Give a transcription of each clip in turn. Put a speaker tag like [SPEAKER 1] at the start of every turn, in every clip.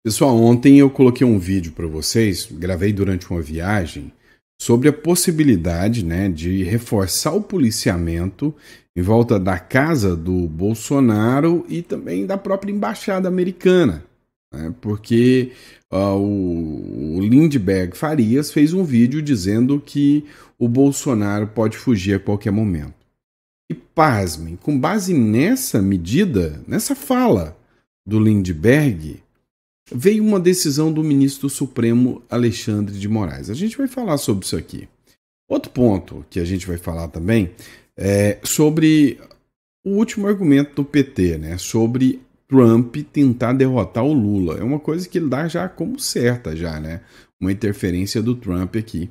[SPEAKER 1] Pessoal, ontem eu coloquei um vídeo para vocês, gravei durante uma viagem, sobre a possibilidade, de reforçar o policiamento em volta da casa do Bolsonaro e também da própria embaixada americana, né? Porque o Lindbergh Farias fez um vídeo dizendo que o Bolsonaro pode fugir a qualquer momento. E pasmem, com base nessa medida, nessa fala do Lindbergh, veio uma decisão do ministro Supremo Alexandre de Moraes. A gente vai falar sobre isso aqui. Outro ponto que a gente vai falar também é sobre o último argumento do PT, sobre Trump tentar derrotar o Lula. É uma coisa que ele dá já como certa, uma interferência do Trump aqui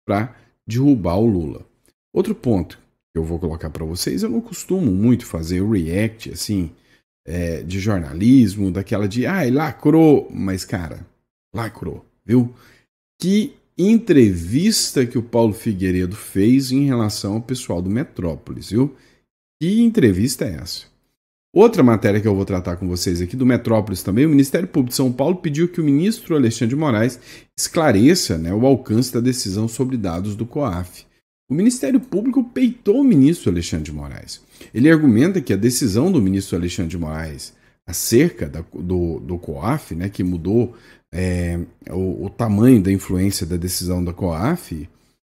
[SPEAKER 1] para derrubar o Lula. Outro ponto que eu vou colocar para vocês, eu não costumo muito fazer o react assim, de jornalismo, daquela de, lacrou, mas cara, lacrou, viu? Que entrevista que o Paulo Figueiredo fez em relação ao pessoal do Metrópolis, viu? Que entrevista é essa? Outra matéria que eu vou tratar com vocês aqui do Metrópolis também, o Ministério Público de São Paulo pediu que o ministro Alexandre de Moraes esclareça o alcance da decisão sobre dados do COAF. O Ministério Público peitou o ministro Alexandre de Moraes. Ele argumenta que a decisão do ministro Alexandre de Moraes acerca do COAF, que mudou o tamanho da influência da decisão da COAF,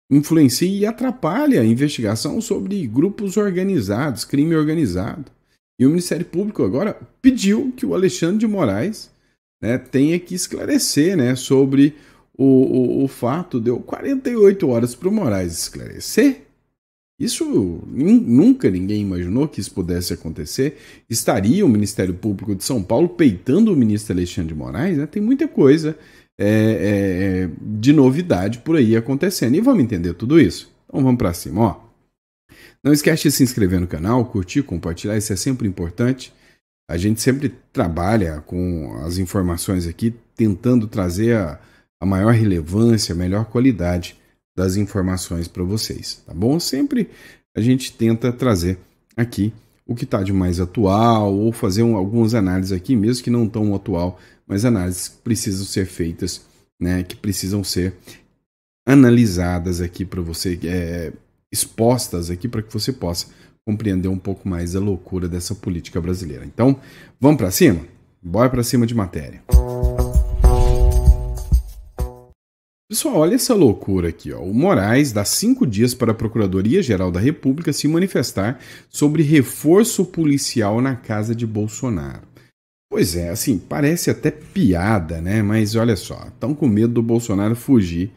[SPEAKER 1] influencia e atrapalha a investigação sobre grupos organizados, crime organizado. E o Ministério Público agora pediu que o Alexandre de Moraes tenha que esclarecer sobre o fato. Deu 48 horas para o Moraes esclarecer. Isso nunca ninguém imaginou que isso pudesse acontecer. Estaria o Ministério Público de São Paulo peitando o ministro Alexandre de Moraes? Tem muita coisa de novidade por aí acontecendo. E vamos entender tudo isso? Então vamos para cima, ó. Não esquece de se inscrever no canal, curtir, compartilhar, isso é sempre importante. A gente sempre trabalha com as informações aqui, tentando trazer a maior relevância, a melhor qualidade das informações para vocês, tá bom? Sempre a gente tenta trazer aqui o que está de mais atual ou fazer algumas análises aqui, mesmo que não tão atual, mas análises que precisam ser feitas, que precisam ser analisadas aqui para você, expostas aqui para que você possa compreender um pouco mais a loucura dessa política brasileira. Então, vamos para cima? Bora para cima de matéria. Pessoal, olha essa loucura aqui, ó. O Moraes dá 5 dias para a Procuradoria-Geral da República se manifestar sobre reforço policial na casa de Bolsonaro. Pois é, assim, parece até piada, mas olha só, estão com medo do Bolsonaro fugir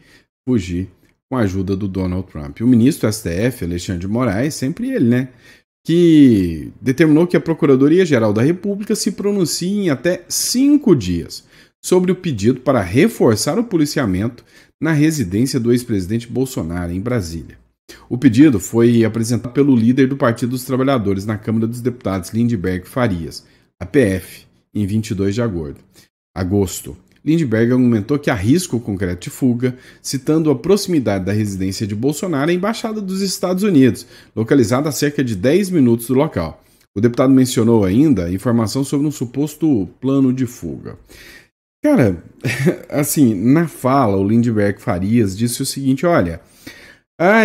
[SPEAKER 1] com a ajuda do Donald Trump. O ministro STF, Alexandre de Moraes, sempre ele, que determinou que a Procuradoria-Geral da República se pronuncie em até 5 dias sobre o pedido para reforçar o policiamento na residência do ex-presidente Bolsonaro, em Brasília. O pedido foi apresentado pelo líder do Partido dos Trabalhadores na Câmara dos Deputados, Lindbergh Farias, APF, em 22 de agosto. Lindbergh argumentou que há risco concreto de fuga, citando a proximidade da residência de Bolsonaro à Embaixada dos Estados Unidos, localizada a cerca de 10 minutos do local. O deputado mencionou ainda informação sobre um suposto plano de fuga. Cara, assim, na fala, o Lindbergh Farias disse o seguinte, olha,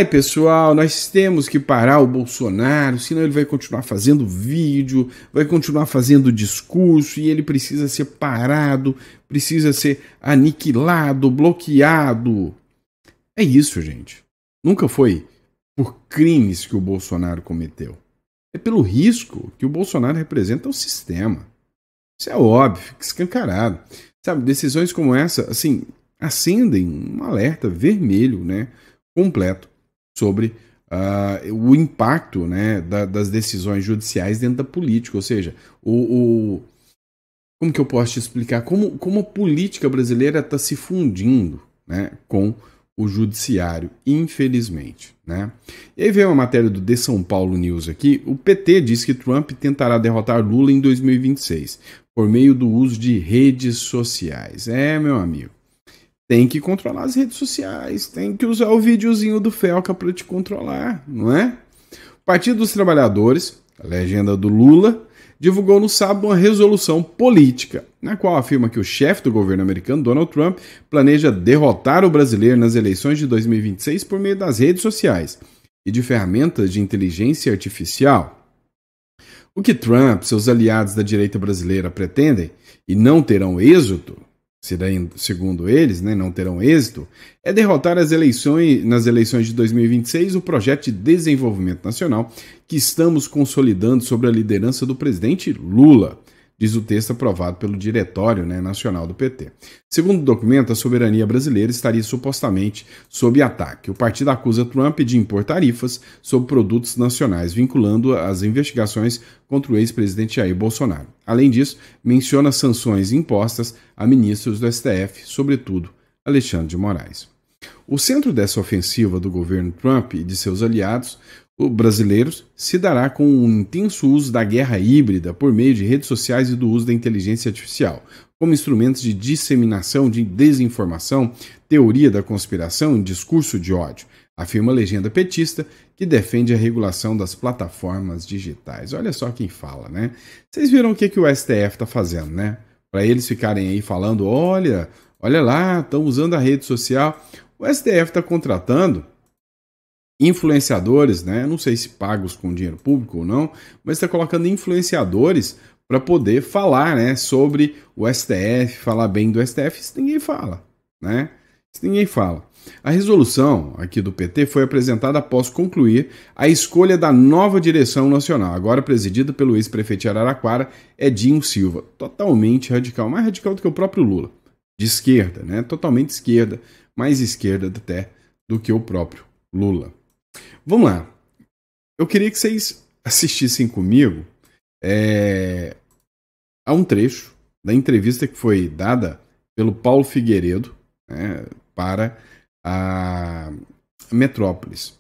[SPEAKER 1] pessoal, nós temos que parar o Bolsonaro, senão ele vai continuar fazendo vídeo, vai continuar fazendo discurso e ele precisa ser parado, precisa ser aniquilado, bloqueado. É isso, gente. Nunca foi por crimes que o Bolsonaro cometeu. É pelo risco que o Bolsonaro representa ao sistema. Isso é óbvio, fica escancarado. Sabe, decisões como essa, assim, acendem um alerta vermelho, completo sobre o impacto, das decisões judiciais dentro da política. Ou seja, como que eu posso te explicar? Como a política brasileira está se fundindo, com o judiciário, infelizmente. E aí veio uma matéria do The São Paulo News aqui. O PT diz que Trump tentará derrotar Lula em 2026 por meio do uso de redes sociais. Meu amigo, tem que controlar as redes sociais, tem que usar o videozinho do Felca para te controlar, não é? O Partido dos Trabalhadores, a legenda do Lula, divulgou no sábado uma resolução política, na qual afirma que o chefe do governo americano, Donald Trump, planeja derrotar o brasileiro nas eleições de 2026 por meio das redes sociais e de ferramentas de inteligência artificial. O que Trump e seus aliados da direita brasileira pretendem, e não terão êxito, segundo eles, não terão êxito, é derrotar nas eleições de 2026 o projeto de desenvolvimento nacional que estamos consolidando sob a liderança do presidente Lula, diz o texto aprovado pelo Diretório Nacional do PT. Segundo o documento, a soberania brasileira estaria supostamente sob ataque. O partido acusa Trump de impor tarifas sobre produtos nacionais, vinculando as investigações contra o ex-presidente Jair Bolsonaro. Além disso, menciona sanções impostas a ministros do STF, sobretudo Alexandre de Moraes. O centro dessa ofensiva do governo Trump e de seus aliados, os brasileiros, se dará com o intenso uso da guerra híbrida por meio de redes sociais e do uso da inteligência artificial, como instrumentos de disseminação de desinformação, teoria da conspiração e discurso de ódio, afirma a legenda petista que defende a regulação das plataformas digitais. Olha só quem fala, né? Vocês viram o que o STF está fazendo, né? Para eles ficarem aí falando, olha lá, estão usando a rede social. O STF está contratando influenciadores, não sei se pagos com dinheiro público ou não, mas está colocando influenciadores para poder falar, sobre o STF, falar bem do STF. Isso ninguém fala, Isso ninguém fala. A resolução aqui do PT foi apresentada após concluir a escolha da nova direção nacional, agora presidida pelo ex-prefeito de Araraquara, Edinho Silva, totalmente radical, mais radical do que o próprio Lula, de esquerda, totalmente esquerda, mais esquerda até do que o próprio Lula. Vamos lá. Eu queria que vocês assistissem comigo a um trecho da entrevista que foi dada pelo Paulo Figueiredo para a Metrópolis.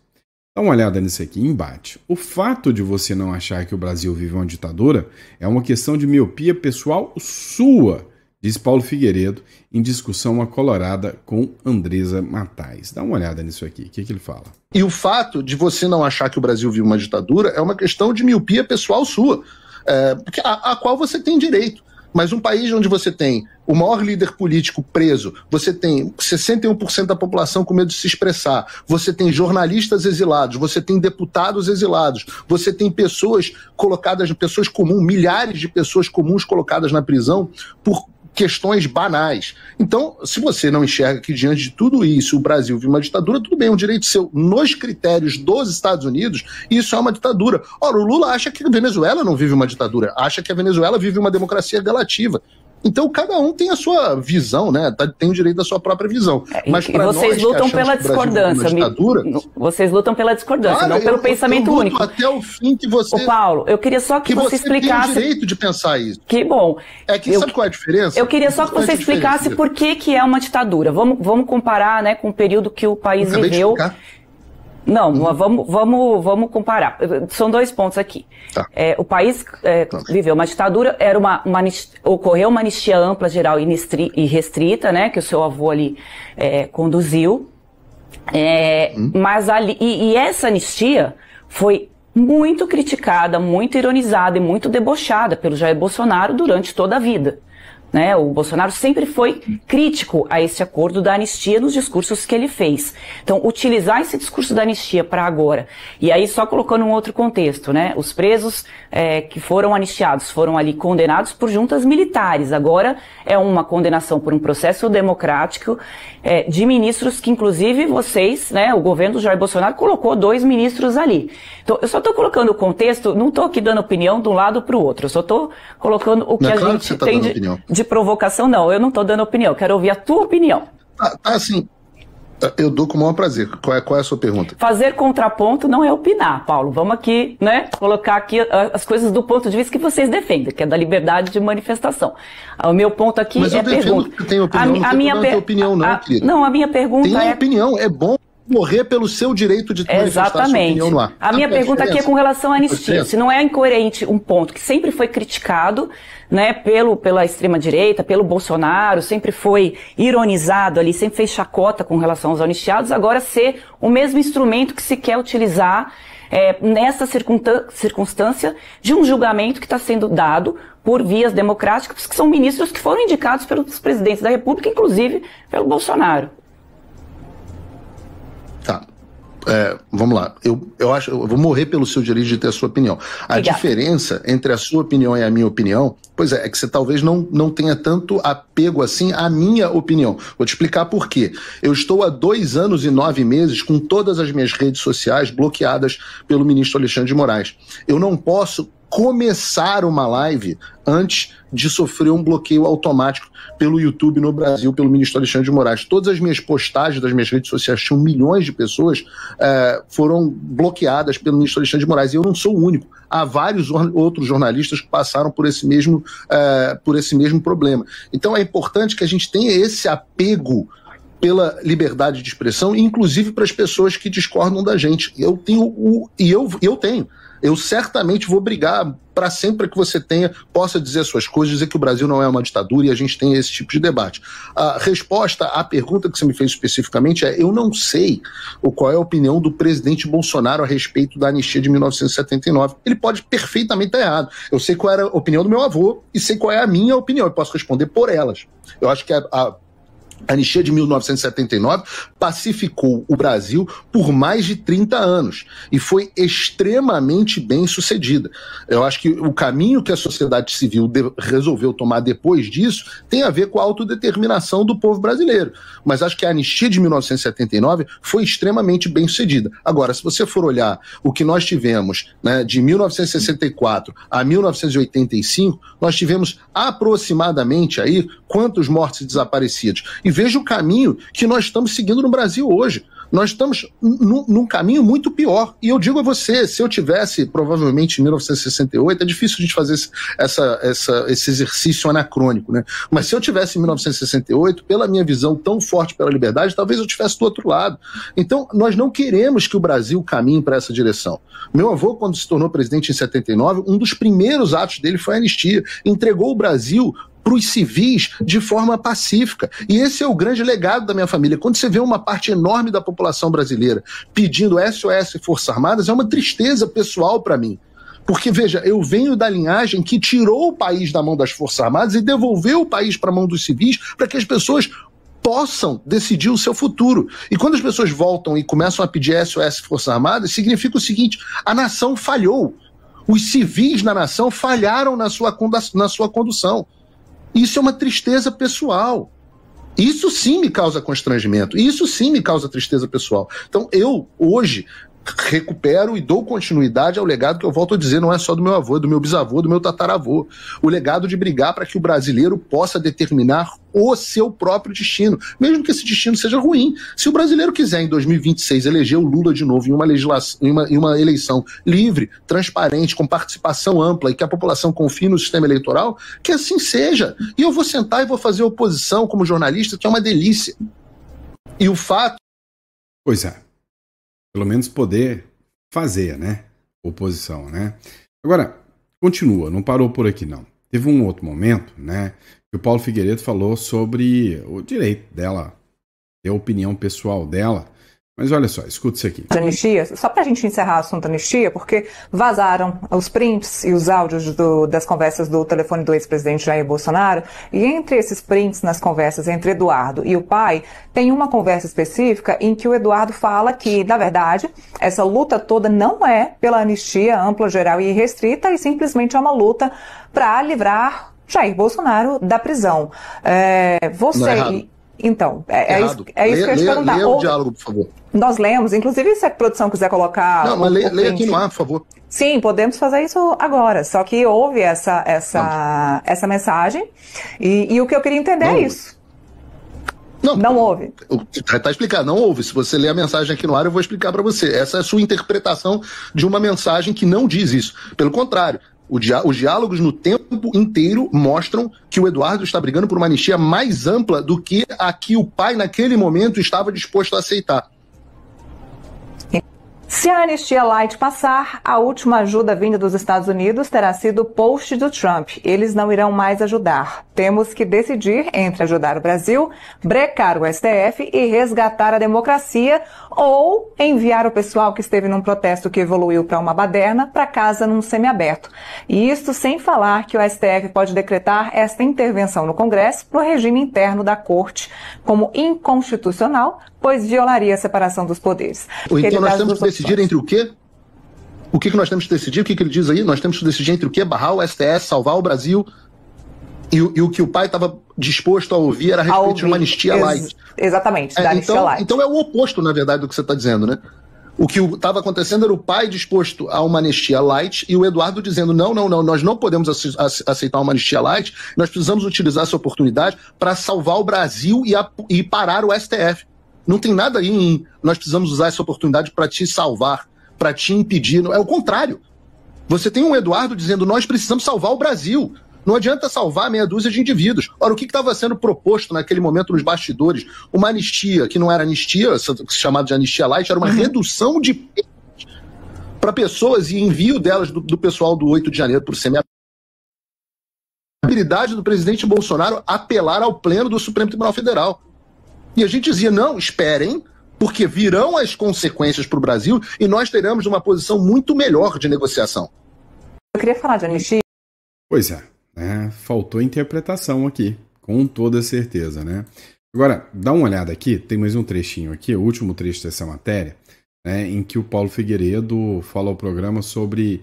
[SPEAKER 1] Dá uma olhada nisso aqui, embate. O fato de você não achar que o Brasil vive uma ditadura é uma questão de miopia pessoal sua, diz Paulo Figueiredo em discussão acolorada com Andresa Matais. Dá uma olhada nisso aqui, o que ele fala?
[SPEAKER 2] E o fato de você não achar que o Brasil vive uma ditadura é uma questão de miopia pessoal sua, a qual você tem direito. Mas um país onde você tem o maior líder político preso, você tem 61% da população com medo de se expressar, você tem jornalistas exilados, você tem deputados exilados, você tem pessoas comuns, milhares de pessoas comuns colocadas na prisão por questões banais. Então, se você não enxerga que diante de tudo isso o Brasil vive uma ditadura, tudo bem, é um direito seu. Nos critérios dos Estados Unidos, isso é uma ditadura. Ora, o Lula acha que a Venezuela não vive uma ditadura, acha que a Venezuela vive uma democracia relativa. Então, cada um tem a sua visão, tem o direito da sua própria visão.
[SPEAKER 3] Mas e vocês lutam pela discordância. Vocês lutam pela discordância, não pelo pensamento único.
[SPEAKER 2] Até o fim que você...
[SPEAKER 3] Ô Paulo, eu queria só que você explicasse...
[SPEAKER 2] Você tem o direito de pensar isso.
[SPEAKER 3] Que bom.
[SPEAKER 2] Sabe qual é a diferença?
[SPEAKER 3] Eu queria só que você explicasse por que é uma ditadura. Vamos comparar, com o período que o país viveu... Não, vamos comparar. São dois pontos aqui. Tá. O país viveu uma ditadura, ocorreu uma anistia ampla, geral e restrita, que o seu avô ali conduziu. Mas e essa anistia foi muito criticada, muito ironizada e muito debochada pelo Jair Bolsonaro durante toda a vida. O Bolsonaro sempre foi crítico a esse acordo da anistia nos discursos que ele fez. Então, utilizar esse discurso da anistia para agora, e aí só colocando um outro contexto, os presos que foram anistiados foram ali condenados por juntas militares. Agora é uma condenação por um processo democrático de ministros que, inclusive, vocês, o governo do Jair Bolsonaro colocou 2 ministros ali. Então, eu só estou colocando o contexto, não estou aqui dando opinião de um lado para o outro, eu só estou colocando o que a gente tem de provocação. Não, eu não estou dando opinião, quero ouvir a tua opinião.
[SPEAKER 2] Assim, eu dou com o maior prazer. Qual é a sua pergunta?
[SPEAKER 3] Fazer contraponto não é opinar, Paulo. Vamos aqui, colocar aqui as coisas do ponto de vista que vocês defendem, que é da liberdade de manifestação. O meu ponto aqui
[SPEAKER 2] Mas eu defendo que tem opinião, não tem opinião não, querido.
[SPEAKER 3] Não, a minha pergunta
[SPEAKER 2] tem opinião, é bom morrer pelo seu direito de manifestar sua opinião no ar.
[SPEAKER 3] A minha pergunta aqui é com relação à anistia. Se não é incoerente um ponto que sempre foi criticado, pela extrema-direita, pelo Bolsonaro, sempre foi ironizado ali, sempre fez chacota com relação aos anistiados, agora ser o mesmo instrumento que se quer utilizar nessa circunstância de um julgamento que está sendo dado por vias democráticas, que são ministros que foram indicados pelos presidentes da República, inclusive pelo Bolsonaro.
[SPEAKER 2] Tá. Vamos lá, eu acho, eu vou morrer pelo seu direito de ter a sua opinião. A diferença entre a sua opinião e a minha opinião, é que você talvez não tenha tanto apego assim à minha opinião. Vou te explicar por quê. Eu estou há 2 anos e 9 meses com todas as minhas redes sociais bloqueadas pelo ministro Alexandre de Moraes. Eu não posso começar uma live antes de sofrer um bloqueio automático pelo YouTube no Brasil, pelo ministro Alexandre de Moraes. Todas as minhas postagens das minhas redes sociais, tinham milhões de pessoas, foram bloqueadas pelo ministro Alexandre de Moraes. E eu não sou o único. Há vários outros jornalistas que passaram por esse mesmo problema. Então é importante que a gente tenha esse apego pela liberdade de expressão, inclusive para as pessoas que discordam da gente. Eu tenho. Eu certamente vou brigar para sempre que você possa dizer as suas coisas, dizer que o Brasil não é uma ditadura e a gente tem esse tipo de debate. A resposta à pergunta que você me fez especificamente eu não sei qual é a opinião do presidente Bolsonaro a respeito da anistia de 1979. Ele pode perfeitamente estar errado. Eu sei qual era a opinião do meu avô e sei qual é a minha opinião. Eu posso responder por elas. Eu acho que a anistia de 1979 pacificou o Brasil por mais de 30 anos e foi extremamente bem sucedida. Eu acho que o caminho que a sociedade civil resolveu tomar depois disso tem a ver com a autodeterminação do povo brasileiro. Mas acho que a anistia de 1979 foi extremamente bem sucedida. Agora, se você for olhar o que nós tivemos, né, de 1964 a 1985, nós tivemos aproximadamente aí quantos mortos e desaparecidos. E veja o caminho que nós estamos seguindo no Brasil hoje. Nós estamos num caminho muito pior. E eu digo a você, se eu tivesse, provavelmente, em 1968, é difícil a gente fazer esse exercício anacrônico, né? Mas se eu tivesse em 1968, pela minha visão tão forte pela liberdade, talvez eu estivesse do outro lado. Então, nós não queremos que o Brasil caminhe para essa direção. Meu avô, quando se tornou presidente em 79, um dos primeiros atos dele foi a anistia. Entregou o Brasil para os civis de forma pacífica. E esse é o grande legado da minha família. Quando você vê uma parte enorme da população brasileira pedindo SOS Forças Armadas, é uma tristeza pessoal para mim. Porque, veja, eu venho da linhagem que tirou o país da mão das Forças Armadas e devolveu o país para a mão dos civis para que as pessoas possam decidir o seu futuro. E quando as pessoas voltam e começam a pedir SOS Forças Armadas, significa o seguinte: a nação falhou. Os civis na nação falharam na sua condução. Isso é uma tristeza pessoal. Isso sim me causa constrangimento. Isso sim me causa tristeza pessoal. Então eu, hoje, recupero e dou continuidade ao legado que eu volto a dizer, não é só do meu avô, do meu bisavô, do meu tataravô. O legado de brigar para que o brasileiro possa determinar o seu próprio destino, mesmo que esse destino seja ruim. Se o brasileiro quiser, em 2026, eleger o Lula de novo em uma eleição livre, transparente, com participação ampla e que a população confie no sistema eleitoral, que assim seja. E eu vou sentar e vou fazer oposição como jornalista, que é uma delícia. E o fato...
[SPEAKER 1] Pois é. Pelo menos poder fazer, né? Oposição, né? Agora, continua, não parou por aqui, não. Teve um outro momento, né? Que o Paulo Figueiredo falou sobre o direito dela, ter a opinião pessoal dela. Mas olha só, escuta isso aqui.
[SPEAKER 4] Anistia, só para a gente encerrar o assunto da anistia, porque vazaram os prints e os áudios das conversas do telefone do ex-presidente Jair Bolsonaro, e entre esses prints nas conversas entre Eduardo e o pai, tem uma conversa específica em que o Eduardo fala que, na verdade, essa luta toda não é pela anistia ampla, geral e restrita, e simplesmente é uma luta para livrar Jair Bolsonaro da prisão. Então, é isso que eu ia te perguntar.
[SPEAKER 2] Leia o diálogo, por favor.
[SPEAKER 4] Nós lemos, inclusive se a produção quiser colocar...
[SPEAKER 2] Não, mas leia aqui no ar, por favor.
[SPEAKER 4] Sim, podemos fazer isso agora, só que houve essa mensagem e o que eu queria entender é isso. Não houve.
[SPEAKER 2] Está explicado, não houve. Se você ler a mensagem aqui no ar, eu vou explicar para você. Essa é a sua interpretação de uma mensagem que não diz isso. Pelo contrário, os diálogos no tempo inteiro mostram que o Eduardo está brigando por uma anistia mais ampla do que a que o pai, naquele momento, estava disposto a aceitar.
[SPEAKER 4] Se a anistia light passar, a última ajuda vinda dos Estados Unidos terá sido o post do Trump. Eles não irão mais ajudar. Temos que decidir entre ajudar o Brasil, brecar o STF e resgatar a democracia, ou enviar o pessoal que esteve num protesto que evoluiu para uma baderna para casa num semiaberto. E isto sem falar que o STF pode decretar esta intervenção no Congresso para o regime interno da Corte como inconstitucional, pois violaria a separação dos poderes.
[SPEAKER 2] Ou então nós temos que decidir entre o quê? O que nós temos que decidir? O que ele diz aí? Nós temos que decidir entre o quê? Barrar o STF, salvar o Brasil. E o que o pai estava disposto a ouvir era a respeito de uma anistia light.
[SPEAKER 4] Exatamente, da anistia light.
[SPEAKER 2] Então é o oposto, na verdade, do que você está dizendo, né? O que estava acontecendo era o pai disposto a uma anistia light e o Eduardo dizendo não, nós não podemos aceitar uma anistia light, nós precisamos utilizar essa oportunidade para salvar o Brasil e parar o STF. Não tem nada aí em nós precisamos usar essa oportunidade para te salvar, para te impedir. É o contrário. Você tem um Eduardo dizendo nós precisamos salvar o Brasil. Não adianta salvar meia dúzia de indivíduos. Ora, o que estava sendo proposto naquele momento nos bastidores? Uma anistia, que não era anistia, chamada de anistia light, era uma redução de penas para pessoas e envio delas do pessoal do 8 de janeiro por semiaberto. A habilidade do presidente Bolsonaro apelar ao pleno do Supremo Tribunal Federal. E a gente dizia, não, esperem, porque virão as consequências para o Brasil e nós teremos uma posição muito melhor de negociação.
[SPEAKER 4] Eu queria falar de anistia.
[SPEAKER 1] Pois é. Faltou interpretação aqui, com toda certeza, né? Agora, dá uma olhada aqui, tem mais um trechinho aqui, o último trecho dessa matéria, né, em que o Paulo Figueiredo fala ao programa sobre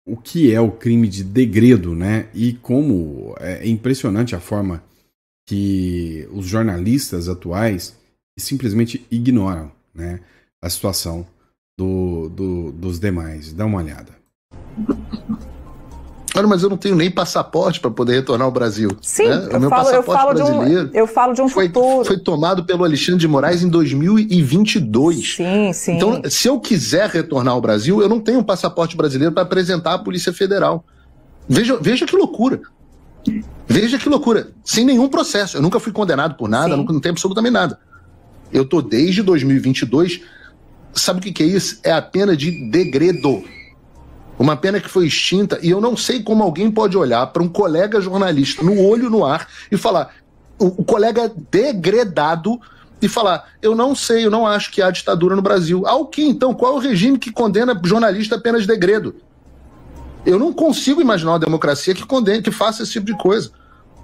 [SPEAKER 1] o que é o crime de degredo, né? E como é impressionante a forma que os jornalistas atuais simplesmente ignoram, né, a situação dos demais. Dá uma olhada.
[SPEAKER 2] Olha, mas eu não tenho nem passaporte para poder retornar ao Brasil.
[SPEAKER 4] Sim,
[SPEAKER 2] né? O meu passaporte brasileiro
[SPEAKER 4] eu falo de um futuro.
[SPEAKER 2] Foi tomado pelo Alexandre de Moraes em 2022.
[SPEAKER 4] Sim.
[SPEAKER 2] Então, se eu quiser retornar ao Brasil, eu não tenho um passaporte brasileiro para apresentar à Polícia Federal. Veja que loucura. Veja que loucura. Sem nenhum processo. Eu nunca fui condenado por nada, não tenho absolutamente nada. Eu tô desde 2022. Sabe o que é isso? É a pena de degredo. Uma pena que foi extinta, e eu não sei como alguém pode olhar para um colega jornalista no olho no ar e falar, o colega degredado, e falar, eu não sei, eu não acho que há ditadura no Brasil. O que então? Qual é o regime que condena jornalista apenas de degredo? Eu não consigo imaginar uma democracia que faça esse tipo de coisa.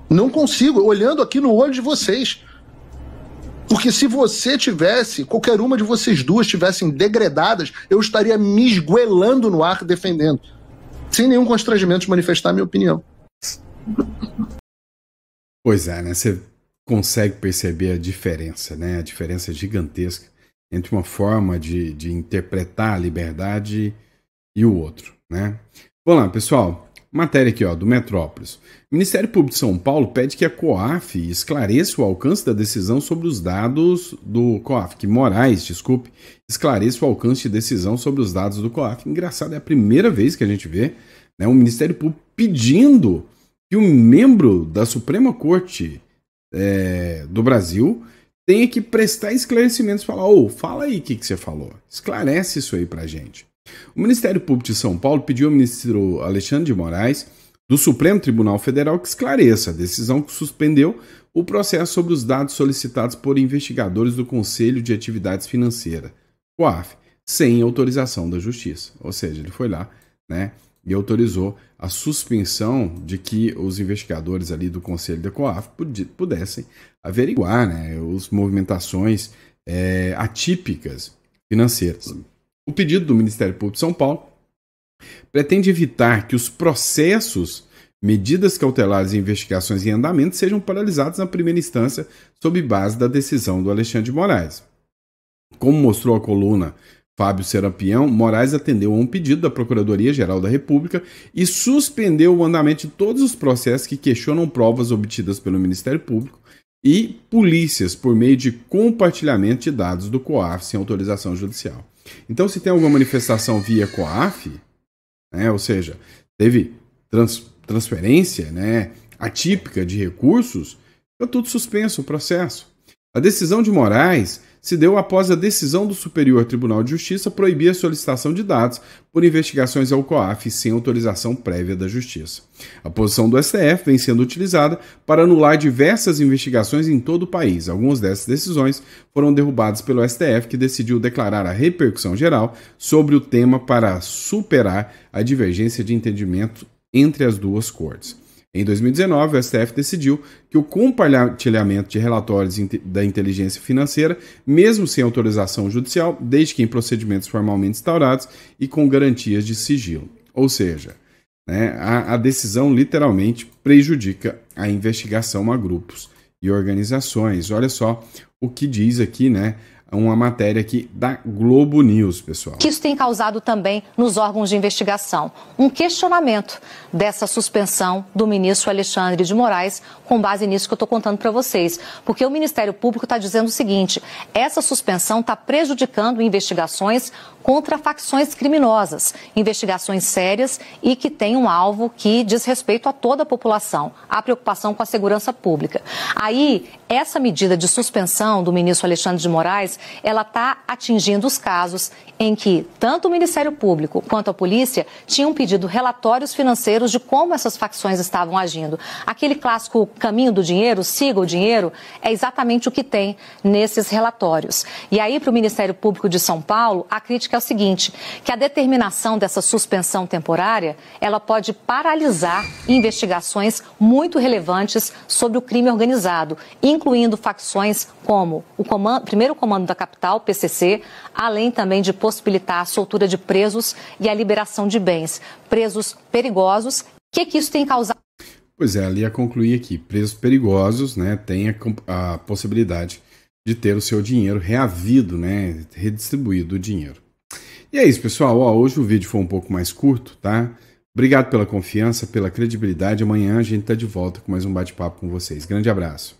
[SPEAKER 2] Não consigo, olhando aqui no olho de vocês. Porque se você tivesse, qualquer uma de vocês duas tivessem degredadas, eu estaria me esguelando no ar defendendo. Sem nenhum constrangimento de manifestar a minha opinião.
[SPEAKER 1] Pois é, né? Você consegue perceber a diferença, né? A diferença gigantesca entre uma forma de interpretar a liberdade e o outro, né? Vamos lá, pessoal. Matéria aqui, ó, do Metrópolis. O Ministério Público de São Paulo pede que a COAF esclareça o alcance da decisão sobre os dados do COAF. Que Moraes, esclareça o alcance de decisão sobre os dados do COAF. Engraçado, é a primeira vez que a gente vê, né, o Ministério Público pedindo que um membro da Suprema Corte do Brasil tenha que prestar esclarecimentos. Falar, fala aí o que você falou. Esclarece isso aí pra gente. O Ministério Público de São Paulo pediu ao ministro Alexandre de Moraes, do Supremo Tribunal Federal, que esclareça a decisão que suspendeu o processo sobre os dados solicitados por investigadores do Conselho de Atividades Financeiras, COAF, sem autorização da Justiça. Ou seja, ele foi lá, né, e autorizou a suspensão de que os investigadores ali do Conselho da COAF pudessem averiguar, né, as movimentações atípicas financeiras. O pedido do Ministério Público de São Paulo pretende evitar que os processos, medidas cautelares e investigações em andamento sejam paralisados na primeira instância sob base da decisão do Alexandre de Moraes. Como mostrou a coluna Fábio Serampião, Moraes atendeu a um pedido da Procuradoria-Geral da República e suspendeu o andamento de todos os processos que questionam provas obtidas pelo Ministério Público e polícias por meio de compartilhamento de dados do COAF sem autorização judicial. Então, se tem alguma manifestação via COAF, né, ou seja, teve transferência, né, atípica de recursos, está tudo suspenso o processo. A decisão de Moraes se deu após a decisão do Superior Tribunal de Justiça proibir a solicitação de dados por investigações ao COAF sem autorização prévia da Justiça. A posição do STF vem sendo utilizada para anular diversas investigações em todo o país. Algumas dessas decisões foram derrubadas pelo STF, que decidiu declarar a repercussão geral sobre o tema para superar a divergência de entendimento entre as duas cortes. Em 2019, o STF decidiu que o compartilhamento de relatórios da inteligência financeira, mesmo sem autorização judicial, desde que em procedimentos formalmente instaurados e com garantias de sigilo. Ou seja, né, a decisão literalmente prejudica a investigação a grupos e organizações. Olha só o que diz aqui, né? Uma matéria aqui da Globo News, pessoal.
[SPEAKER 5] Que isso tem causado também nos órgãos de investigação um questionamento dessa suspensão do ministro Alexandre de Moraes, com base nisso que eu estou contando para vocês. Porque o Ministério Público está dizendo o seguinte: essa suspensão está prejudicando investigações contra facções criminosas, investigações sérias e que têm um alvo que diz respeito a toda a população, a preocupação com a segurança pública. Aí, essa medida de suspensão do ministro Alexandre de Moraes, ela está atingindo os casos em que tanto o Ministério Público quanto a polícia tinham pedido relatórios financeiros de como essas facções estavam agindo. Aquele clássico caminho do dinheiro, siga o dinheiro, é exatamente o que tem nesses relatórios. E aí, para o Ministério Público de São Paulo, a crítica é o seguinte, que a determinação dessa suspensão temporária, ela pode paralisar investigações muito relevantes sobre o crime organizado, incluindo facções como o primeiro comando da capital, PCC, além também de possibilitar a soltura de presos e a liberação de bens. Presos perigosos, o que isso tem causado?
[SPEAKER 1] Pois é, ali a concluir aqui, presos perigosos, né, tem a possibilidade de ter o seu dinheiro reavido, né, redistribuído o dinheiro. E é isso, pessoal. Hoje o vídeo foi um pouco mais curto, tá? Obrigado pela confiança, pela credibilidade. Amanhã a gente tá de volta com mais um bate-papo com vocês. Grande abraço.